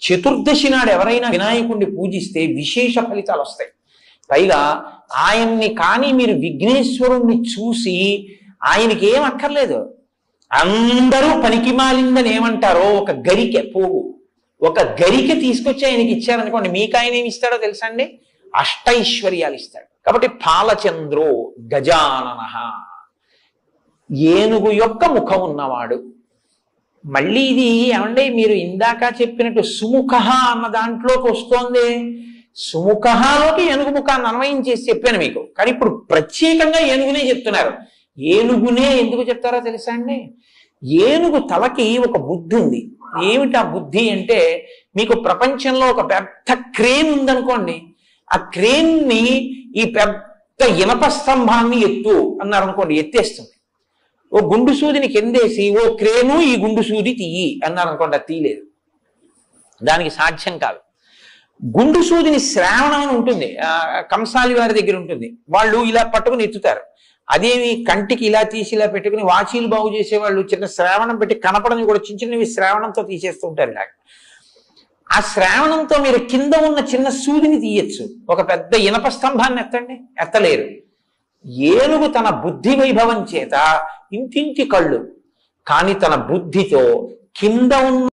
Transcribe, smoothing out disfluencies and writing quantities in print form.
చతుర్దశి నాడు ఎవరైనా వినాయకుడిని పూజిస్తే విశేష ఫలితాలు వస్తాయి. పైగా ఆయన్ని కానీ మీరు విఘ్నేశ్వరుణ్ణి చూసి ఆయనకి ఏం అక్కర్లేదు. అందరూ పనికి మాలిందని ఏమంటారో ఒక గరికె పోగు, ఒక గరికె తీసుకొచ్చి ఆయనకి ఇచ్చారనుకోండి, మీకు ఆయన ఏమి ఇస్తాడో తెలుసా అండి? అష్టైశ్వర్యాలు ఇస్తాడు. కాబట్టి పాలచంద్రో గజానన, ఏనుగు యొక్క ముఖం ఉన్నవాడు. మళ్ళీ ఇది ఏమండి మీరు ఇందాక చెప్పినట్టు సుముఖ అన్న దాంట్లోకి వస్తోంది. సుముఖలోకి ఏనుగు ముఖాన్ని అన్వయం చేసి చెప్పాను మీకు, కానీ ఇప్పుడు ప్రత్యేకంగా ఏనుగునే చెప్తున్నారు. ఏనుగునే ఎందుకు చెప్తారో తెలుసా అండి? ఏనుగు తలకి ఒక బుద్ధి ఉంది. ఏమిటి ఆ బుద్ధి అంటే, మీకు ప్రపంచంలో ఒక పెద్ద క్రేన్ ఉందనుకోండి, ఆ క్రేన్ ని ఈ పెద్ద ఇనప స్తంభాన్ని ఎత్తు అన్నారు అనుకోండి, ఎత్తేస్తుంది. ఓ గుండు సూదిని కిందేసి ఓ క్రేను ఈ గుండు సూది తీయి అన్నారు అనుకోండి, అది తీయలేదు, దానికి సాధ్యం కాదు. గుండు సూదిని శ్రావణం అని ఉంటుంది, కంసాలి వారి దగ్గర ఉంటుంది, వాళ్ళు ఇలా పట్టుకుని ఎత్తుతారు. అదేమి కంటికి ఇలా తీసి ఇలా పెట్టుకుని వాచీలు బాగు చేసేవాళ్ళు చిన్న శ్రావణం పెట్టి కనపడని కూడా చిన్న చిన్నవి శ్రావణంతో తీసేస్తూ ఉంటారు. ఆ శ్రావణంతో మీరు కింద ఉన్న చిన్న సూదిని తీయచ్చు, ఒక పెద్ద ఇనప స్తంభాన్ని ఎత్తండి, ఎత్తలేరు. ఏనుగు తన బుద్ధి వైభవం చేత ఇంటింటి కళ్ళు, కానీ తన బుద్ధితో కింద ఉన్న